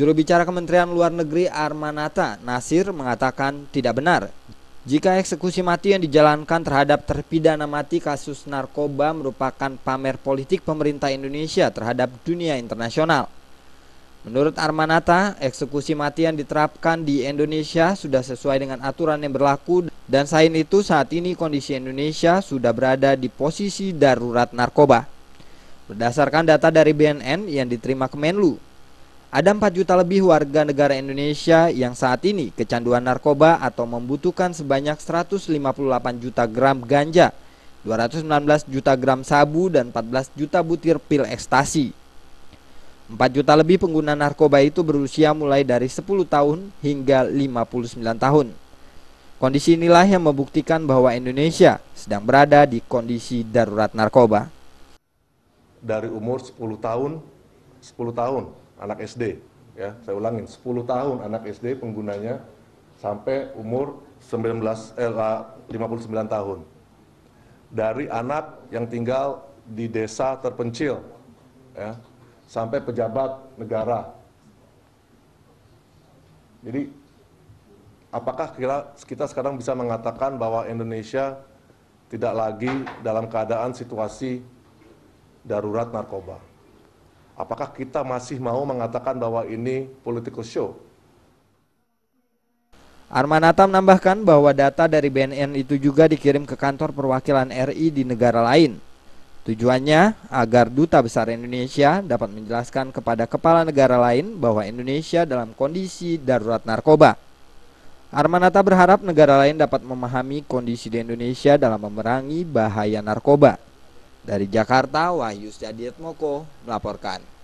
Juru bicara Kementerian Luar Negeri Armanata Nasir mengatakan tidak benar jika eksekusi mati yang dijalankan terhadap terpidana mati kasus narkoba merupakan pamer politik pemerintah Indonesia terhadap dunia internasional. Menurut Armanata, eksekusi mati yang diterapkan di Indonesia sudah sesuai dengan aturan yang berlaku dan selain itu saat ini kondisi Indonesia sudah berada di posisi darurat narkoba. Berdasarkan data dari BNN yang diterima Kemenlu, ada 4 juta lebih warga negara Indonesia yang saat ini kecanduan narkoba atau membutuhkan sebanyak 158 juta gram ganja, 219 juta gram sabu, dan 14 juta butir pil ekstasi. 4 juta lebih pengguna narkoba itu berusia mulai dari 10 tahun hingga 59 tahun. Kondisi inilah yang membuktikan bahwa Indonesia sedang berada di kondisi darurat narkoba. Dari umur 10 tahun anak SD, ya, saya ulangin, 10 tahun anak SD penggunanya sampai umur 59 tahun. Dari anak yang tinggal di desa terpencil, ya, sampai pejabat negara. Jadi, apakah kita sekarang bisa mengatakan bahwa Indonesia tidak lagi dalam keadaan situasi darurat narkoba? Apakah kita masih mau mengatakan bahwa ini political show? Armanata menambahkan bahwa data dari BNN itu juga dikirim ke kantor perwakilan RI di negara lain. Tujuannya agar Duta Besar Indonesia dapat menjelaskan kepada kepala negara lain bahwa Indonesia dalam kondisi darurat narkoba. Armanata berharap negara lain dapat memahami kondisi di Indonesia dalam memerangi bahaya narkoba. Dari Jakarta, Wahyu Setiadiatmoko melaporkan.